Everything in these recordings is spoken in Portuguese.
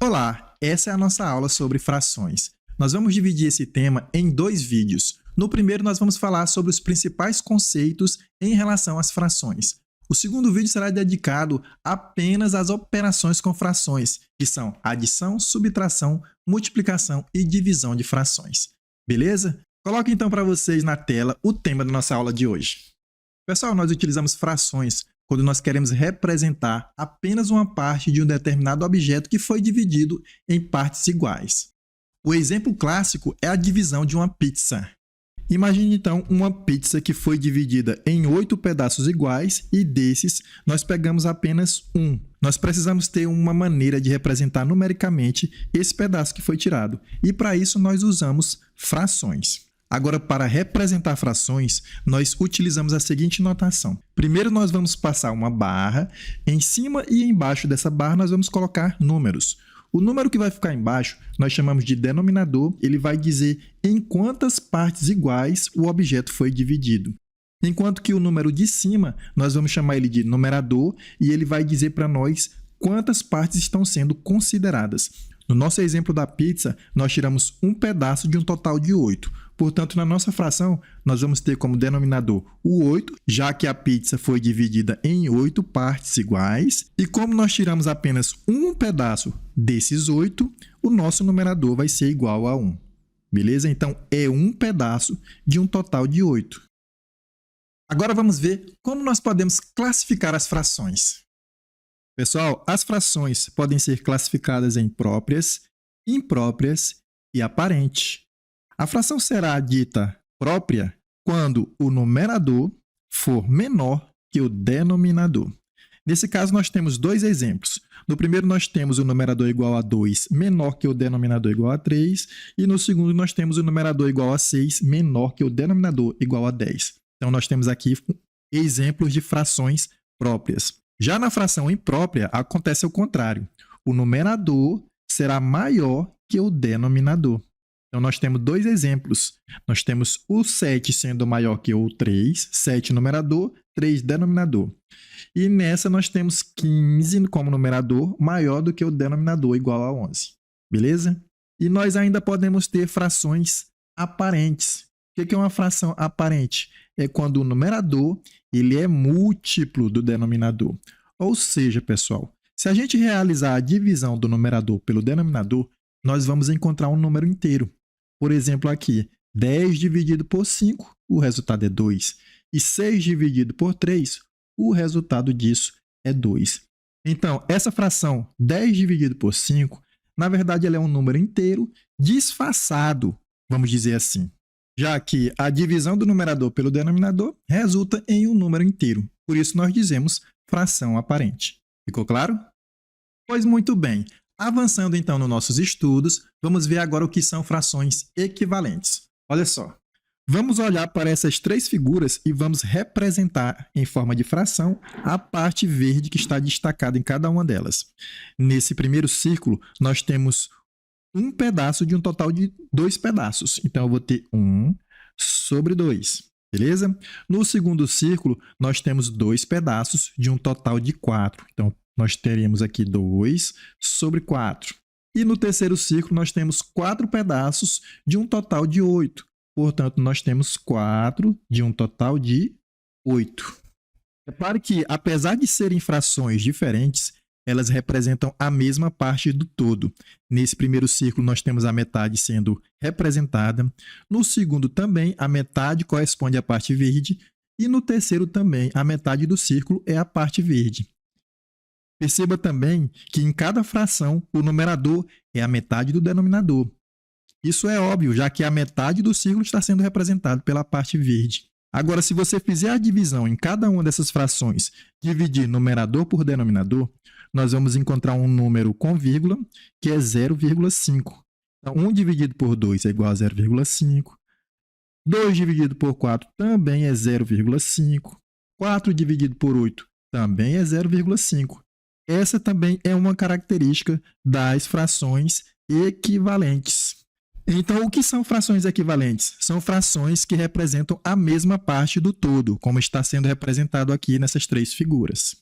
Olá, essa é a nossa aula sobre frações. Nós vamos dividir esse tema em dois vídeos. No primeiro, nós vamos falar sobre os principais conceitos em relação às frações. O segundo vídeo será dedicado apenas às operações com frações, que são adição, subtração, multiplicação e divisão de frações. Beleza? Coloque então para vocês na tela o tema da nossa aula de hoje. Pessoal, nós utilizamos frações quando nós queremos representar apenas uma parte de um determinado objeto que foi dividido em partes iguais. O exemplo clássico é a divisão de uma pizza. Imagine então uma pizza que foi dividida em 8 pedaços iguais e desses nós pegamos apenas um. Nós precisamos ter uma maneira de representar numericamente esse pedaço que foi tirado e para isso nós usamos frações. Agora, para representar frações, nós utilizamos a seguinte notação. Primeiro, nós vamos passar uma barra. Em cima e embaixo dessa barra, nós vamos colocar números. O número que vai ficar embaixo, nós chamamos de denominador. Ele vai dizer em quantas partes iguais o objeto foi dividido. Enquanto que o número de cima, nós vamos chamar ele de numerador e ele vai dizer para nós quantas partes estão sendo consideradas. No nosso exemplo da pizza, nós tiramos um pedaço de um total de 8. Portanto, na nossa fração, nós vamos ter como denominador o 8, já que a pizza foi dividida em 8 partes iguais. E como nós tiramos apenas um pedaço desses 8, o nosso numerador vai ser igual a 1. Beleza? Então, é um pedaço de um total de 8. Agora vamos ver como nós podemos classificar as frações. Pessoal, as frações podem ser classificadas em próprias, impróprias e aparente. A fração será dita própria quando o numerador for menor que o denominador. Nesse caso, nós temos dois exemplos. No primeiro, nós temos o numerador igual a 2 menor que o denominador igual a 3. E no segundo, nós temos o numerador igual a 6 menor que o denominador igual a 10. Então, nós temos aqui exemplos de frações próprias. Já na fração imprópria, acontece o contrário. O numerador será maior que o denominador. Então, nós temos dois exemplos. Nós temos o 7 sendo maior que o 3, 7 numerador, 3 denominador. E nessa nós temos 15 como numerador maior do que o denominador igual a 11. Beleza? E nós ainda podemos ter frações aparentes. O que é uma fração aparente? É quando o numerador ele é múltiplo do denominador. Ou seja, pessoal, se a gente realizar a divisão do numerador pelo denominador, nós vamos encontrar um número inteiro. Por exemplo, aqui, 10 dividido por 5, o resultado é 2. E 6 dividido por 3, o resultado disso é 2. Então, essa fração 10 dividido por 5, na verdade, ela é um número inteiro disfarçado, vamos dizer assim. Já que a divisão do numerador pelo denominador resulta em um número inteiro. Por isso, nós dizemos fração aparente. Ficou claro? Pois muito bem. Avançando então nos nossos estudos, vamos ver agora o que são frações equivalentes. Olha só. Vamos olhar para essas três figuras e vamos representar em forma de fração a parte verde que está destacada em cada uma delas. Nesse primeiro círculo, nós temos um pedaço de um total de 2 pedaços. Então, eu vou ter 1 sobre 2, beleza? No segundo círculo, nós temos 2 pedaços de um total de 4. Então, nós teremos aqui 2 sobre 4. E no terceiro círculo, nós temos 4 pedaços de um total de 8. Portanto, nós temos 4 de um total de 8. Repare que, apesar de serem frações diferentes, elas representam a mesma parte do todo. Nesse primeiro círculo, nós temos a metade sendo representada. No segundo, também, a metade corresponde à parte verde. E no terceiro, também, a metade do círculo é a parte verde. Perceba também que em cada fração, o numerador é a metade do denominador. Isso é óbvio, já que a metade do círculo está sendo representado pela parte verde. Agora, se você fizer a divisão em cada uma dessas frações, dividir numerador por denominador, nós vamos encontrar um número com vírgula, que é 0,5. Então, 1 dividido por 2 é igual a 0,5. 2 dividido por 4 também é 0,5. 4 dividido por 8 também é 0,5. Essa também é uma característica das frações equivalentes. Então, o que são frações equivalentes? São frações que representam a mesma parte do todo, como está sendo representado aqui nessas três figuras.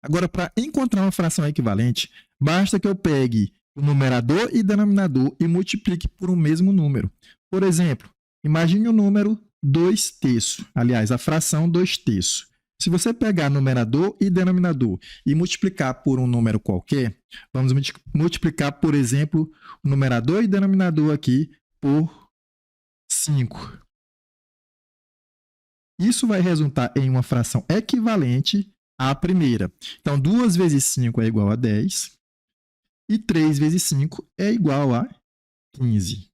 Agora, para encontrar uma fração equivalente, basta que eu pegue o numerador e denominador e multiplique por um mesmo número. Por exemplo, imagine o número 2/3, aliás, a fração 2/3. Se você pegar numerador e denominador e multiplicar por um número qualquer, vamos multiplicar, por exemplo, o numerador e denominador aqui por 5. Isso vai resultar em uma fração equivalente à primeira. Então, 2 vezes 5 é igual a 10 e 3 vezes 5 é igual a 15.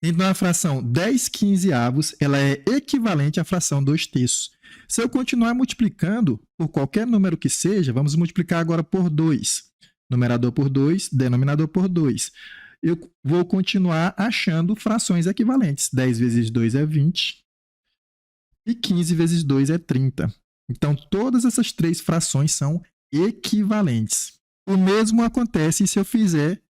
Então, a fração 10/15 ela é equivalente à fração 2/3. Se eu continuar multiplicando por qualquer número que seja, vamos multiplicar agora por 2. Numerador por 2, denominador por 2. Eu vou continuar achando frações equivalentes. 10 vezes 2 é 20 e 15 vezes 2 é 30. Então, todas essas três frações são equivalentes. O mesmo acontece se eu fizer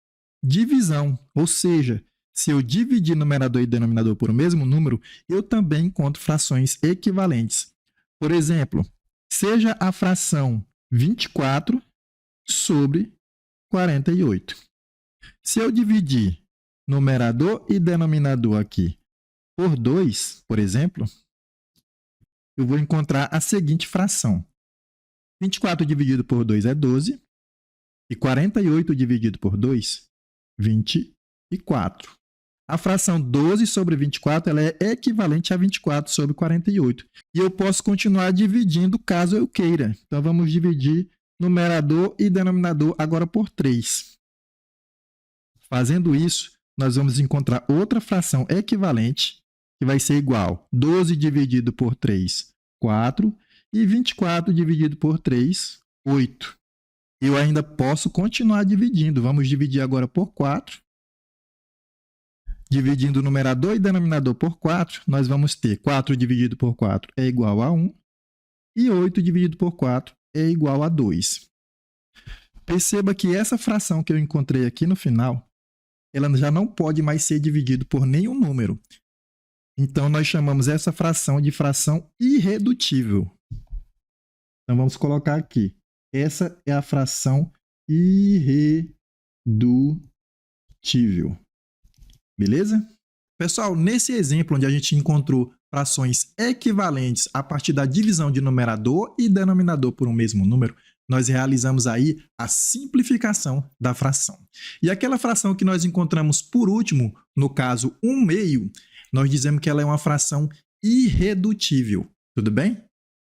divisão, ou seja, se eu dividir numerador e denominador por o mesmo número, eu também encontro frações equivalentes. Por exemplo, seja a fração 24 sobre 48. Se eu dividir numerador e denominador aqui por 2, por exemplo, eu vou encontrar a seguinte fração. 24 dividido por 2 é 12 e 48 dividido por 2, 24. A fração 12 sobre 24 ela é equivalente a 24 sobre 48. E eu posso continuar dividindo caso eu queira. Então, vamos dividir numerador e denominador agora por 3. Fazendo isso, nós vamos encontrar outra fração equivalente, que vai ser igual a 12 dividido por 3, 4, e 24 dividido por 3, 8. Eu ainda posso continuar dividindo. Vamos dividir agora por 4. Dividindo o numerador e denominador por 4, nós vamos ter 4 dividido por 4 é igual a 1 e 8 dividido por 4 é igual a 2. Perceba que essa fração que eu encontrei aqui no final, ela já não pode mais ser dividida por nenhum número. Então, nós chamamos essa fração de fração irredutível. Então, vamos colocar aqui. Essa é a fração irredutível. Beleza? Pessoal, nesse exemplo onde a gente encontrou frações equivalentes a partir da divisão de numerador e denominador por um mesmo número, nós realizamos aí a simplificação da fração. E aquela fração que nós encontramos por último, no caso 1/2, nós dizemos que ela é uma fração irredutível. Tudo bem?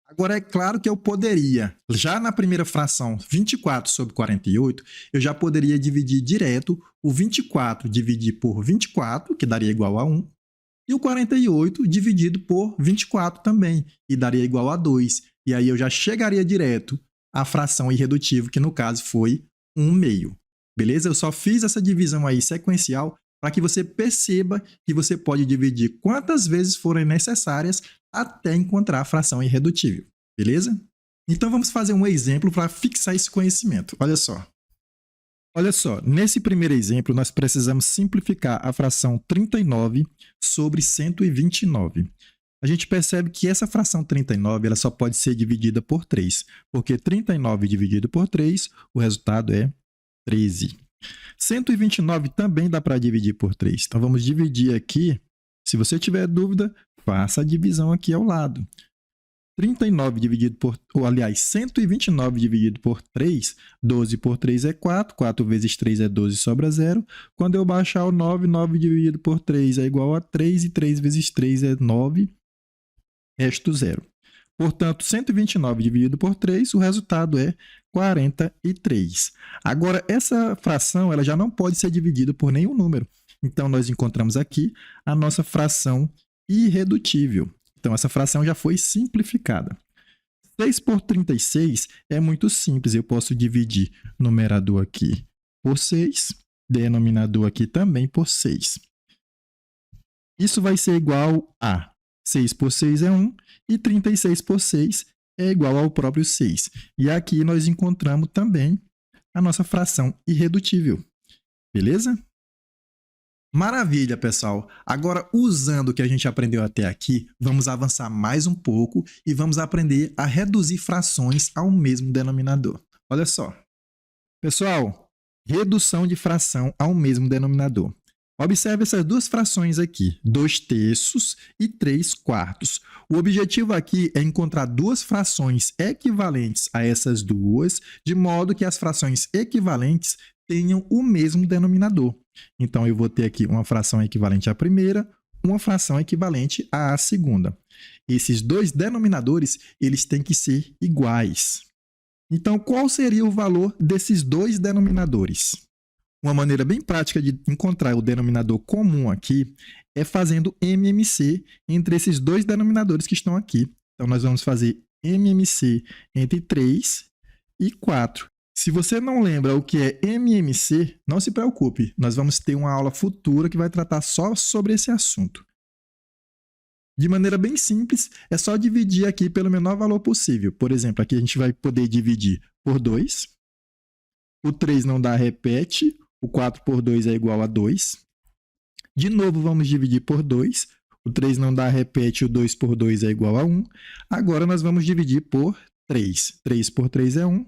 Agora, é claro que eu poderia, já na primeira fração, 24 sobre 48, eu já poderia dividir direto o 24 dividir por 24, que daria igual a 1, e o 48 dividido por 24 também, e daria igual a 2. E aí eu já chegaria direto à fração irredutível, que no caso foi 1/2. Beleza? Eu só fiz essa divisão aí sequencial para que você perceba que você pode dividir quantas vezes forem necessárias até encontrar a fração irredutível, beleza? Então, vamos fazer um exemplo para fixar esse conhecimento. Olha só. Olha só, nesse primeiro exemplo, nós precisamos simplificar a fração 39 sobre 129. A gente percebe que essa fração 39 ela só pode ser dividida por 3, porque 39 dividido por 3, o resultado é 13. 129 também dá para dividir por 3. Então, vamos dividir aqui. Se você tiver dúvida, faça a divisão aqui ao lado. 39 dividido por, ou aliás, 129 dividido por 3, 12 por 3 é 4, 4 vezes 3 é 12, sobra 0. Quando eu baixar o 9, 9 dividido por 3 é igual a 3, e 3 vezes 3 é 9, resto 0. Portanto, 129 dividido por 3, o resultado é 43. Agora, essa fração ela já não pode ser dividida por nenhum número. Então, nós encontramos aqui a nossa fração irredutível. Então, essa fração já foi simplificada. 6 por 36 é muito simples. Eu posso dividir numerador aqui por 6, denominador aqui também por 6. Isso vai ser igual a 6 por 6 é 1 e 36 por 6 é igual ao próprio 6. E aqui nós encontramos também a nossa fração irredutível. Beleza? Maravilha, pessoal! Agora, usando o que a gente aprendeu até aqui, vamos avançar mais um pouco e vamos aprender a reduzir frações ao mesmo denominador. Olha só. Pessoal, redução de fração ao mesmo denominador. Observe essas duas frações aqui, 2/3 e 3/4. O objetivo aqui é encontrar duas frações equivalentes a essas duas, de modo que as frações equivalentes tenham o mesmo denominador. Então, eu vou ter aqui uma fração equivalente à primeira, uma fração equivalente à segunda. Esses dois denominadores, eles têm que ser iguais. Então, qual seria o valor desses dois denominadores? Uma maneira bem prática de encontrar o denominador comum aqui é fazendo MMC entre esses dois denominadores que estão aqui. Então, nós vamos fazer MMC entre 3 e 4. Se você não lembra o que é MMC, não se preocupe, nós vamos ter uma aula futura que vai tratar só sobre esse assunto. De maneira bem simples, é só dividir aqui pelo menor valor possível. Por exemplo, aqui a gente vai poder dividir por 2. O 3 não dá, repete. O 4 por 2 é igual a 2. De novo, vamos dividir por 2. O 3 não dá, repete. O 2 por 2 é igual a 1. Agora, nós vamos dividir por 3. 3 por 3 é 1.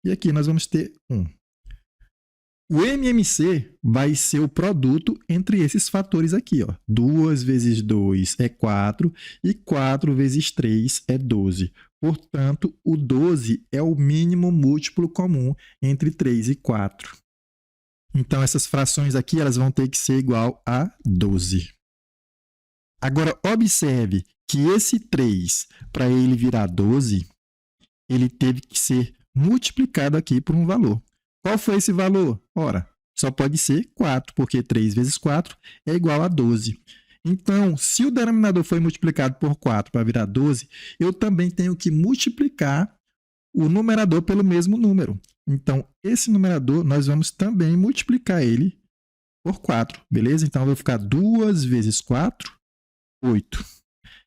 E aqui nós vamos ter 1. O MMC vai ser o produto entre esses fatores aqui. 2 vezes 2 é 4 e 4 vezes 3 é 12. Portanto, o 12 é o mínimo múltiplo comum entre 3 e 4. Então, essas frações aqui elas vão ter que ser igual a 12. Agora, observe que esse 3, para ele virar 12, ele teve que ser multiplicado aqui por um valor. Qual foi esse valor? Ora, só pode ser 4, porque 3 vezes 4 é igual a 12. Então, se o denominador foi multiplicado por 4 para virar 12, eu também tenho que multiplicar o numerador pelo mesmo número. Então, esse numerador, nós vamos também multiplicar ele por 4, beleza? Então, vai ficar 2 vezes 4, 8.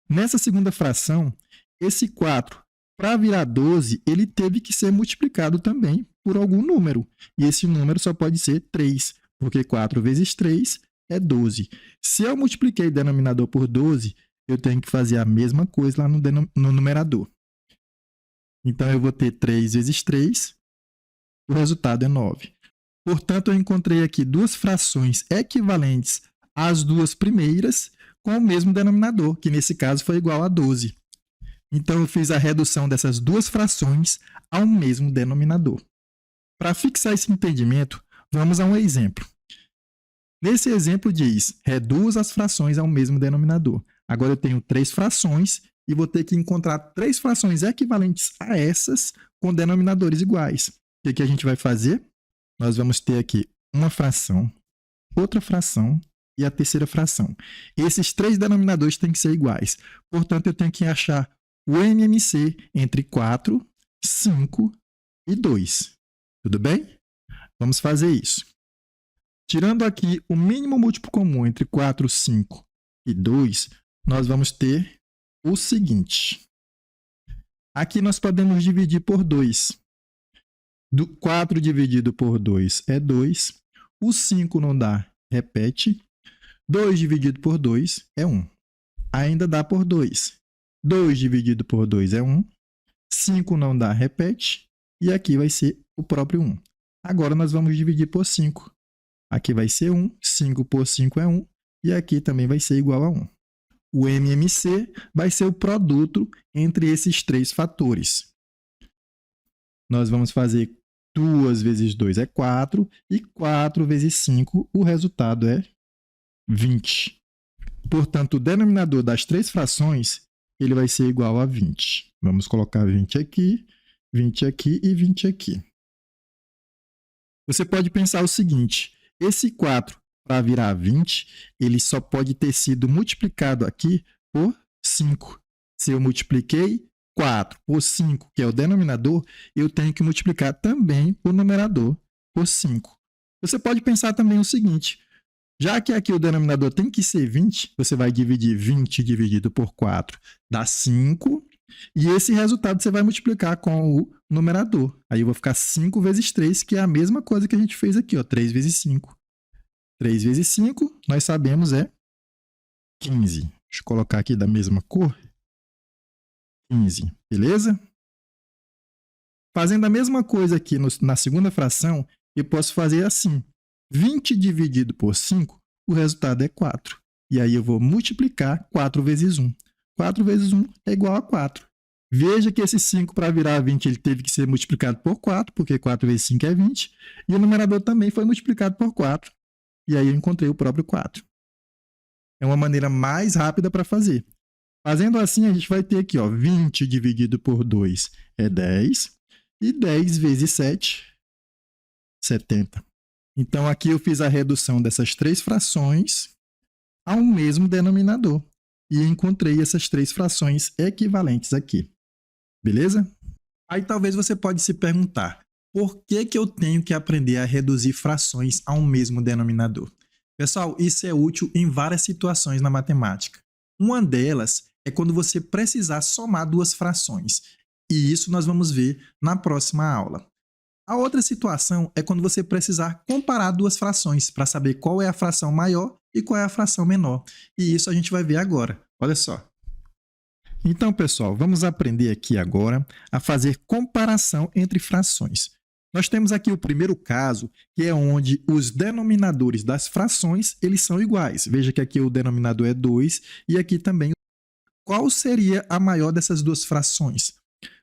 Nessa segunda fração, esse 4, para virar 12, ele teve que ser multiplicado também por algum número. E esse número só pode ser 3, porque 4 vezes 3 é 12. Se eu multipliquei o denominador por 12, eu tenho que fazer a mesma coisa lá no numerador. Então, eu vou ter 3 vezes 3, o resultado é 9. Portanto, eu encontrei aqui duas frações equivalentes às duas primeiras com o mesmo denominador, que nesse caso foi igual a 12. Então, eu fiz a redução dessas duas frações ao mesmo denominador. Para fixar esse entendimento, vamos a um exemplo. Nesse exemplo diz, reduz as frações ao mesmo denominador. Agora eu tenho 3 frações e vou ter que encontrar 3 frações equivalentes a essas com denominadores iguais. O que a gente vai fazer? Nós vamos ter aqui uma fração, outra fração e a terceira fração. Esses 3 denominadores têm que ser iguais. Portanto, eu tenho que achar o MMC entre 4, 5 e 2. Tudo bem? Vamos fazer isso. Tirando aqui o mínimo múltiplo comum entre 4, 5 e 2, nós vamos ter o seguinte. Aqui nós podemos dividir por 2. 4 dividido por 2 é 2. O 5 não dá, repete. 2 dividido por 2 é 1. Ainda dá por 2. 2 dividido por 2 é 1. 5 não dá, repete. E aqui vai ser o próprio 1. Agora nós vamos dividir por 5. Aqui vai ser 1. 5 por 5 é 1. E aqui também vai ser igual a 1. O MMC vai ser o produto entre esses 3 fatores. Nós vamos fazer 2 vezes 2 é 4 e 4 vezes 5, o resultado é 20. Portanto, o denominador das 3 frações ele vai ser igual a 20. Vamos colocar 20 aqui e 20 aqui. Você pode pensar o seguinte, esse 4 para virar 20, ele só pode ter sido multiplicado aqui por 5. Se eu multipliquei 4 por 5, que é o denominador, eu tenho que multiplicar também o numerador por 5. Você pode pensar também o seguinte, já que aqui o denominador tem que ser 20, você vai dividir 20 dividido por 4, dá 5, e esse resultado você vai multiplicar com o numerador. Aí eu vou ficar 5 vezes 3, que é a mesma coisa que a gente fez aqui, 3 vezes 5. 3 vezes 5, nós sabemos, é 15. Deixa eu colocar aqui da mesma cor. 15, beleza? Fazendo a mesma coisa aqui na segunda fração, eu posso fazer assim. 20 dividido por 5, o resultado é 4. E aí eu vou multiplicar 4 vezes 1. 4 vezes 1 é igual a 4. Veja que esse 5 para virar 20 ele teve que ser multiplicado por 4, porque 4 vezes 5 é 20. E o numerador também foi multiplicado por 4. E aí eu encontrei o próprio 4. É uma maneira mais rápida para fazer. Fazendo assim, a gente vai ter aqui, ó, 20 dividido por 2 é 10. E 10 vezes 7, 70. Então, aqui eu fiz a redução dessas três frações ao mesmo denominador. E encontrei essas três frações equivalentes aqui. Beleza? Aí talvez você pode se perguntar, por que eu tenho que aprender a reduzir frações ao mesmo denominador? Pessoal, isso é útil em várias situações na matemática. Uma delas é quando você precisar somar duas frações. E isso nós vamos ver na próxima aula. A outra situação é quando você precisar comparar duas frações para saber qual é a fração maior e qual é a fração menor. E isso a gente vai ver agora. Olha só. Então, pessoal, vamos aprender aqui agora a fazer comparação entre frações. Nós temos aqui o primeiro caso, que é onde os denominadores das frações eles são iguais. Veja que aqui o denominador é 2 e aqui também. Qual seria a maior dessas duas frações?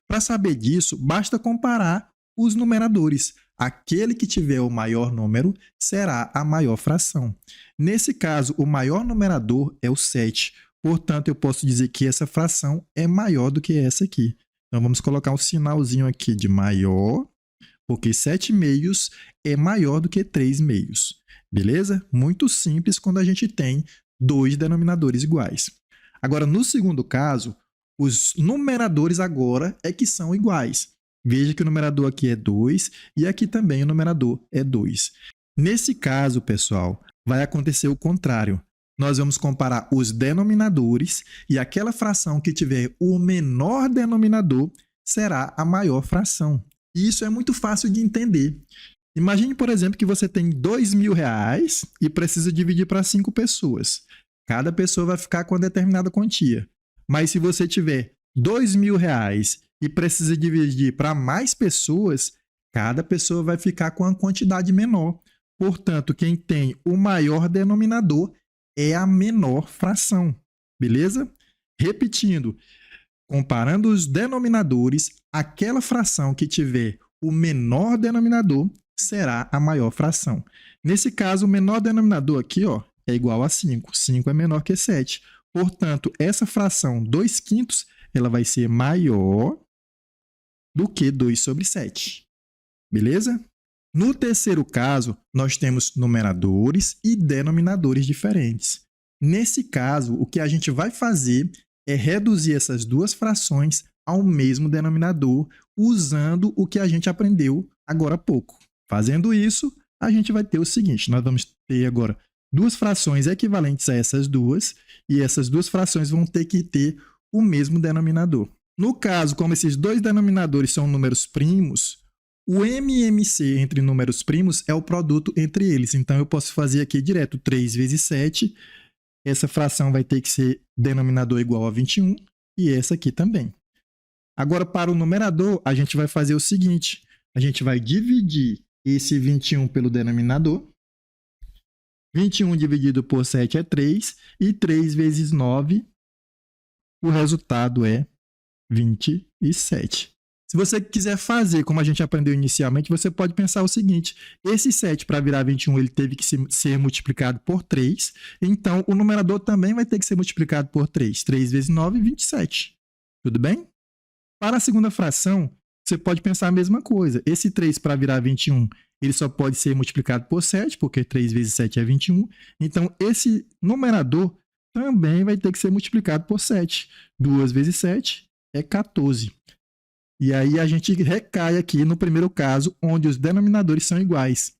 Para saber disso, basta comparar os numeradores. Aquele que tiver o maior número será a maior fração. Nesse caso, o maior numerador é o 7. Portanto, eu posso dizer que essa fração é maior do que essa aqui. Então, vamos colocar um sinalzinho aqui de maior, porque 7 meios é maior do que 3 meios. Beleza? Muito simples quando a gente tem dois denominadores iguais. Agora, no segundo caso, os numeradores agora é que são iguais. Veja que o numerador aqui é 2 e aqui também o numerador é 2. Nesse caso, pessoal, vai acontecer o contrário. Nós vamos comparar os denominadores e aquela fração que tiver o menor denominador será a maior fração. E isso é muito fácil de entender. Imagine, por exemplo, que você tem R$2.000 e precisa dividir para 5 pessoas. Cada pessoa vai ficar com uma determinada quantia. Mas se você tiver R$2.000 e precisa dividir para mais pessoas, cada pessoa vai ficar com uma quantidade menor. Portanto, quem tem o maior denominador é a menor fração. Beleza? Repetindo, comparando os denominadores, aquela fração que tiver o menor denominador será a maior fração. Nesse caso, o menor denominador aqui, ó, é igual a 5. 5 é menor que 7. Portanto, essa fração 2/5 ela vai ser maior do que 2 sobre 7. Beleza? No terceiro caso, nós temos numeradores e denominadores diferentes. Nesse caso, o que a gente vai fazer é reduzir essas duas frações ao mesmo denominador, usando o que a gente aprendeu agora há pouco. Fazendo isso, a gente vai ter o seguinte, nós vamos ter agora duas frações equivalentes a essas duas, e essas duas frações vão ter que ter o mesmo denominador. No caso, como esses dois denominadores são números primos, o MMC entre números primos é o produto entre eles. Então, eu posso fazer aqui direto 3 vezes 7. Essa fração vai ter que ser denominador igual a 21 e essa aqui também. Agora, para o numerador, a gente vai fazer o seguinte. A gente vai dividir esse 21 pelo denominador. 21 dividido por 7 é 3. E 3 vezes 9, o resultado é 27. Se você quiser fazer como a gente aprendeu inicialmente, você pode pensar o seguinte. Esse 7 para virar 21, ele teve que ser multiplicado por 3. Então, o numerador também vai ter que ser multiplicado por 3. 3 vezes 9, 27. Tudo bem? Para a segunda fração, você pode pensar a mesma coisa. Esse 3 para virar 21, ele só pode ser multiplicado por 7, porque 3 vezes 7 é 21. Então, esse numerador também vai ter que ser multiplicado por 7. 2 vezes 7 é 14. E aí a gente recai aqui no primeiro caso, onde os denominadores são iguais.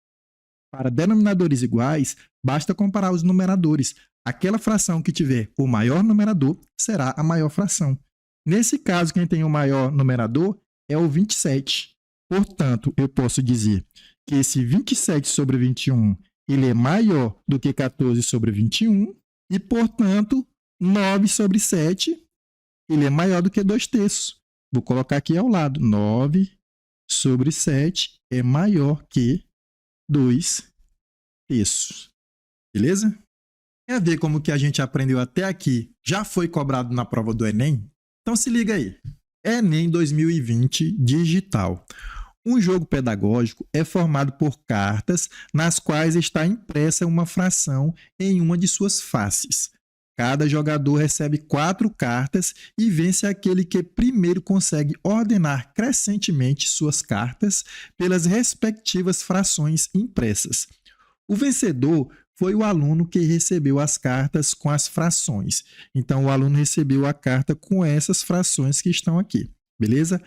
Para denominadores iguais, basta comparar os numeradores. Aquela fração que tiver o maior numerador será a maior fração. Nesse caso, quem tem o maior numerador é o 27. Portanto, eu posso dizer que esse 27 sobre 21 ele é maior do que 14 sobre 21 e, portanto, 9 sobre 7 ele é maior do que 2/3. Vou colocar aqui ao lado. 9 sobre 7 é maior que 2/3. Beleza? Quer ver como que a gente aprendeu até aqui já foi cobrado na prova do Enem? Então se liga aí. Enem 2020 digital. Um jogo pedagógico é formado por cartas nas quais está impressa uma fração em uma de suas faces. Cada jogador recebe 4 cartas e vence aquele que primeiro consegue ordenar crescentemente suas cartas pelas respectivas frações impressas. O vencedor foi o aluno que recebeu as cartas com as frações. Então, o aluno recebeu a carta com essas frações que estão aqui, beleza?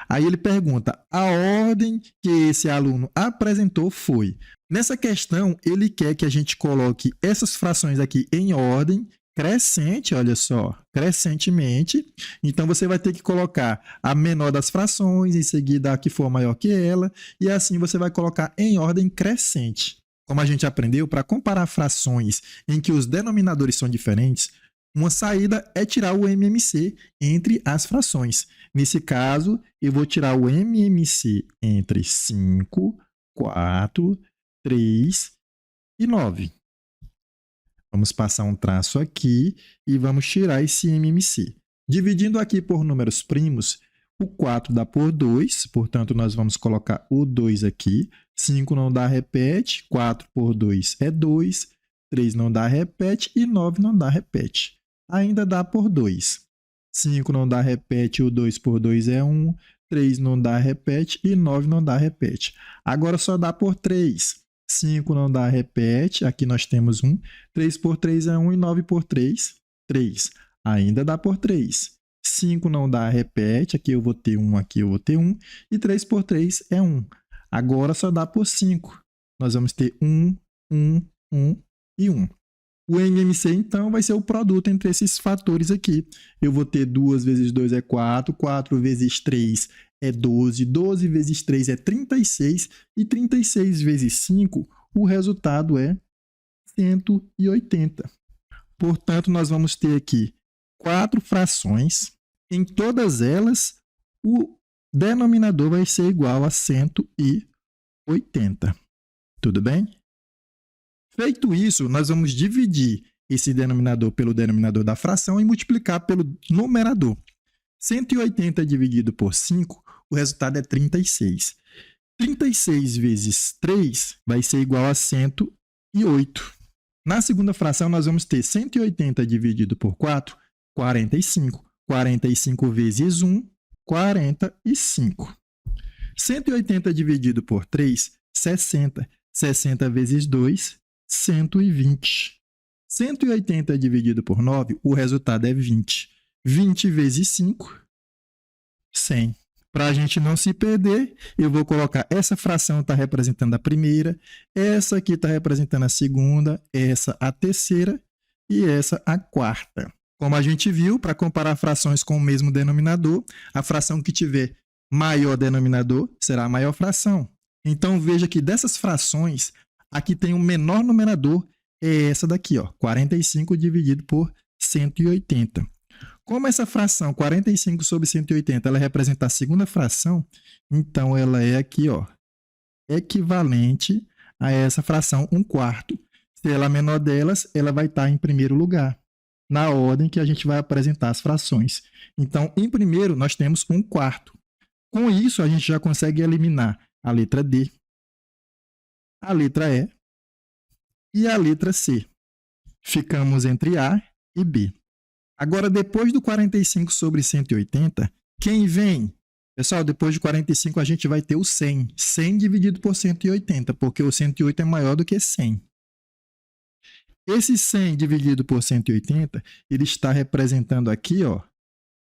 Aí ele pergunta, a ordem que esse aluno apresentou foi? Nessa questão, ele quer que a gente coloque essas frações aqui em ordem crescente, olha só, crescentemente. Então, você vai ter que colocar a menor das frações, em seguida a que for maior que ela, e assim você vai colocar em ordem crescente. Como a gente aprendeu, para comparar frações em que os denominadores são diferentes, uma saída é tirar o MMC entre as frações. Nesse caso, eu vou tirar o MMC entre 5, 4, 3 e 9. Vamos passar um traço aqui e vamos tirar esse MMC. Dividindo aqui por números primos, o 4 dá por 2, portanto, nós vamos colocar o 2 aqui. 5 não dá repete, 4 por 2 é 2, 3 não dá repete e 9 não dá repete. Ainda dá por 2. 5 não dá repete, o 2 por 2 é 1, 3 não dá repete e 9 não dá repete. Agora só dá por 3. 5 não dá repete, aqui nós temos 1, 3 por 3 é 1 e 9 por 3, 3. Ainda dá por 3. 5 não dá repete, aqui eu vou ter 1, aqui eu vou ter 1, e 3 por 3 é 1. Agora só dá por 5. Nós vamos ter 1, 1, 1 e 1. O MMC, então, vai ser o produto entre esses fatores aqui. Eu vou ter 2 vezes 2 é 4, 4 vezes 3 é 12, 12 vezes 3 é 36, e 36 vezes 5, o resultado é 180. Portanto, nós vamos ter aqui 4 frações. Em todas elas, o denominador vai ser igual a 180. Tudo bem? Feito isso, nós vamos dividir esse denominador pelo denominador da fração e multiplicar pelo numerador. 180 dividido por 5, o resultado é 36. 36 vezes 3 vai ser igual a 108. Na segunda fração, nós vamos ter 180 dividido por 4, 45. 45 vezes 1, 45. 180 dividido por 3, 60. 60 vezes 2, 120. 180 dividido por 9, o resultado é 20. 20 vezes 5, 100. Para a gente não se perder, eu vou colocar essa fração está representando a primeira, essa aqui está representando a segunda, essa a terceira e essa a quarta. Como a gente viu, para comparar frações com o mesmo denominador, a fração que tiver maior denominador será a maior fração. Então, veja que dessas frações, aqui tem o menor numerador, é essa daqui, ó, 45 dividido por 180. Como essa fração 45 sobre 180 ela representa a segunda fração, então ela é aqui, ó, equivalente a essa fração 1/4. Se ela é a menor delas, ela vai estar em primeiro lugar, na ordem que a gente vai apresentar as frações. Então, em primeiro, nós temos 1/4. Com isso, a gente já consegue eliminar a letra D, a letra E e a letra C. Ficamos entre A e B. Agora, depois do 45 sobre 180, quem vem? Pessoal, depois de 45 a gente vai ter o 100. 100 dividido por 180, porque o 108 é maior do que 100. Esse 100 dividido por 180, ele está representando aqui, ó,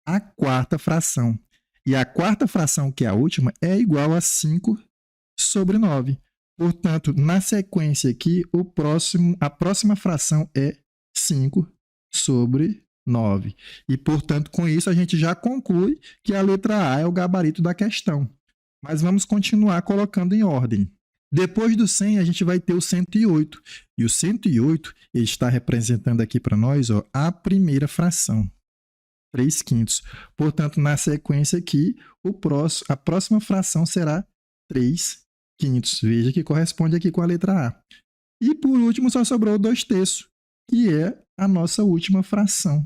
a quarta fração. E a quarta fração, que é a última, é igual a 5 sobre 9. Portanto, na sequência aqui, a próxima fração é 5 sobre 9. E, portanto, com isso, a gente já conclui que a letra A é o gabarito da questão. Mas vamos continuar colocando em ordem. Depois do 100, a gente vai ter o 108. E o 108 ele está representando aqui para nós, ó, a primeira fração, 3/5. Portanto, na sequência aqui, a próxima fração será 3/5. quintos. Veja que corresponde aqui com a letra A. E por último só sobrou 2/3, que é a nossa última fração.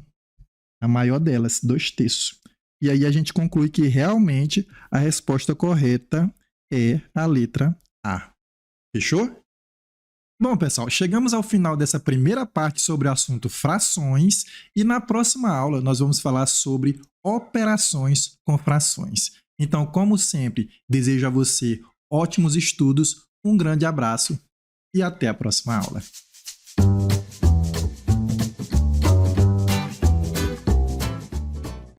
A maior delas, 2/3. E aí a gente conclui que realmente a resposta correta é a letra A. Fechou? Bom, pessoal, chegamos ao final dessa primeira parte sobre o assunto frações e na próxima aula nós vamos falar sobre operações com frações. Então, como sempre, desejo a você ótimos estudos, um grande abraço e até a próxima aula.